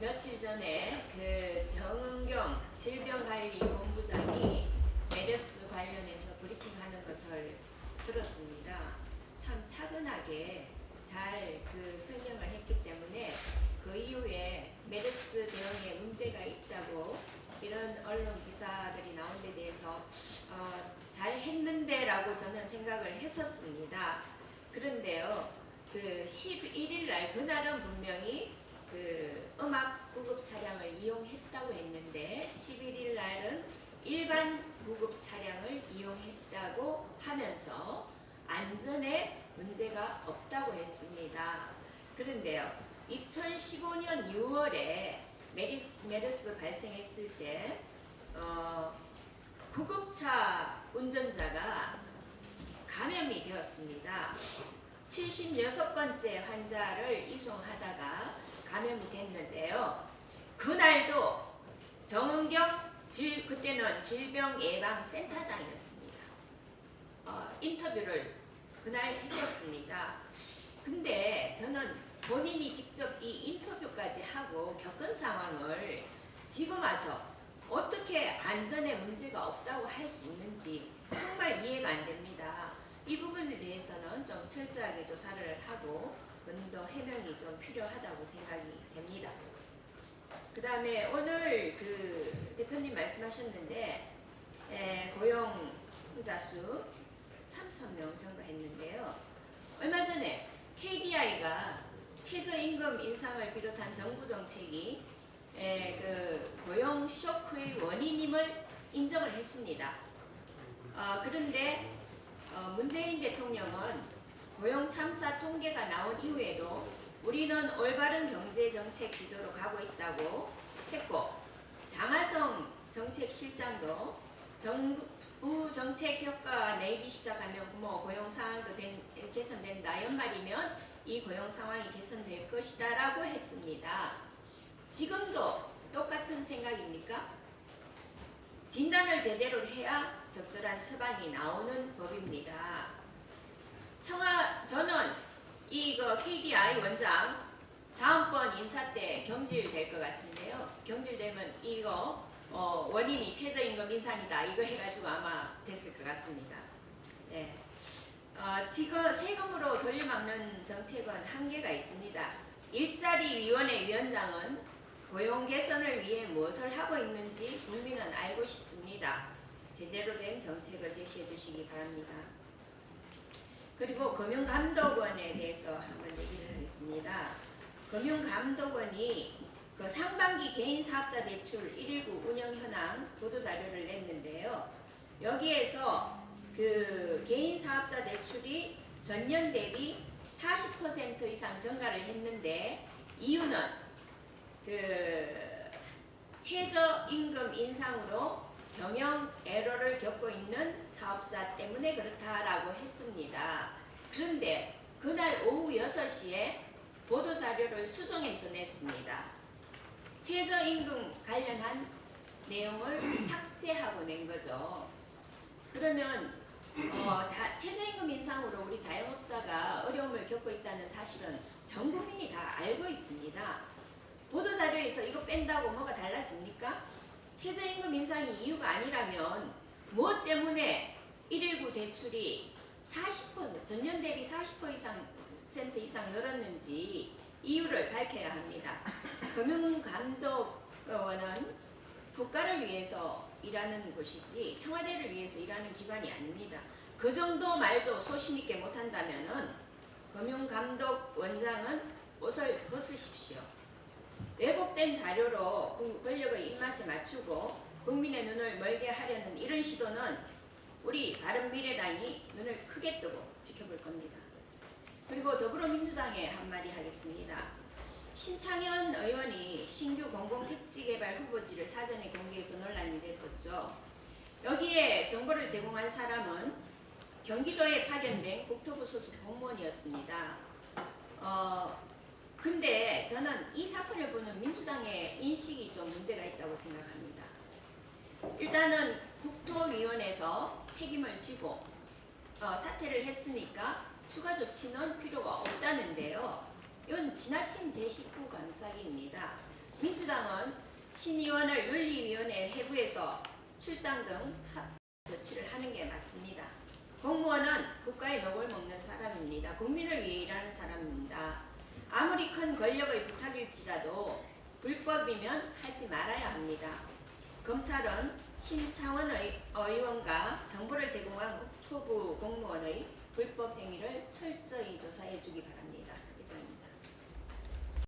며칠 전에 그 정은경 질병관리본부장이 메르스 관련해서 브리핑하는 것을 들었습니다. 참 차분하게 잘 그 설명을 했기 때문에 그 이후에 메르스 대응에 문제가 있다고 이런 언론 기사들이 나온 데 대해서 잘 했는데 라고 저는 생각을 했었습니다. 그런데요, 그 11일 날 그날은 분명히 그 음악 구급 차량을 이용했다고 했는데 11일 날은 일반 구급 차량을 이용했다고 하면서 안전에 문제가 없다고 했습니다. 그런데요, 2015년 6월에 메르스 발생했을 때 구급차 운전자가 감염이 되었습니다. 76번째 환자를 이송하다가 감염이 됐는데요. 그날도 정은경 그때는 질병예방센터장이었습니다. 인터뷰를 그날 했었습니다. 근데 저는 본인이 직접 이 인터뷰까지 하고 겪은 상황을 지금 와서 어떻게 안전에 문제가 없다고 할 수 있는지 정말 이해가 안 됩니다. 이 부분에 대해서는 좀 철저하게 조사를 하고 더 해명이 좀 필요하다고 생각이 됩니다. 그 다음에 오늘 그 대표님 말씀하셨는데 고용자 수 3,000명 증가했는데요. 얼마 전에 KDI가 최저임금 인상을 비롯한 정부 정책이 그 고용 쇼크의 원인임을 인정을 했습니다. 그런데 문재인 대통령은 고용 참사 통계가 나온 이후에도 우리는 올바른 경제 정책 기조로 가고 있다고 했고, 장하성 정책실장도 정부 정책 효과 내기 시작하면 고용 상황도 개선된다. 연말이면 이 고용 상황이 개선될 것이다 라고 했습니다. 지금도 똑같은 생각입니까? 진단을 제대로 해야 적절한 처방이 나오는 법입니다. 저는 이거 KDI 원장 다음번 인사 때 경질될 것 같은데요. 경질되면 이거 원인이 최저임금 인상이다 이거 해가지고 아마 됐을 것 같습니다. 네. 지금 세금으로 돌려막는 정책은 한계가 있습니다. 일자리위원회 위원장은 고용 개선을 위해 무엇을 하고 있는지 국민은 알고 싶습니다. 제대로 된 정책을 제시해 주시기 바랍니다. 그리고 금융감독원에 대해서 한번 얘기를 하겠습니다. 금융감독원이 그 상반기 개인사업자 대출 119 운영 현황 보도자료를 냈는데요. 여기에서 그 개인사업자 대출이 전년 대비 40% 이상 증가를 했는데 이유는 그 최저임금 인상으로 경영 에러를 겪고 있는 사업자 때문에 그렇다라고 했습니다. 그런데 그날 오후 6시에 보도자료를 수정해서 냈습니다. 최저임금 관련한 내용을 삭제하고 낸 거죠. 그러면 최저임금 인상으로 우리 자영업자가 어려움을 겪고 있다는 사실은 전 국민이 다 알고 있습니다. 보도자료에서 이거 뺀다고 뭐가 달라집니까? 최저임금 인상이 이유가 아니라면 무엇 때문에 119 대출이 40% 전년 대비 40% 이상 늘었는지 이유를 밝혀야 합니다. 금융감독원은 국가를 위해서 일하는 곳이지 청와대를 위해서 일하는 기관이 아닙니다. 그 정도 말도 소신 있게 못한다면 금융감독원장은 옷을 벗으십시오. 왜곡된 자료로 권력의 입맛에 맞추고 국민의 눈을 멀게 하려는 이런 시도는 우리 바른미래당이 눈을 크게 뜨고 지켜볼 겁니다. 그리고 더불어민주당에 한마디 하겠습니다. 신창현 의원이 신규 공공택지개발 후보지를 사전에 공개해서 논란이 됐었죠. 여기에 정보를 제공한 사람은 경기도에 파견된 국토부 소속 공무원이었습니다. 근데 저는 이 사건을 보는 민주당의 인식이 좀 문제가 있다고 생각합니다. 일단은 국토위원회에서 책임을 지고 사퇴를 했으니까 추가 조치는 필요가 없다는데요. 이건 지나친 제19 감사기입니다. 민주당은 신의원을 윤리위원회 회부해서 출당 등 조치를 하는 게 맞습니다. 공무원은 국가의 녹을 먹는 사람입니다. 국민을 위해 일하는 사람입니다. 아무리 큰 권력의 부탁일지라도 불법이면 하지 말아야 합니다. 검찰은 신차원의 의원과 정보를 제공한 국토부 공무원의 불법 행위를 철저히 조사해 주기 바랍니다. 이상입니다.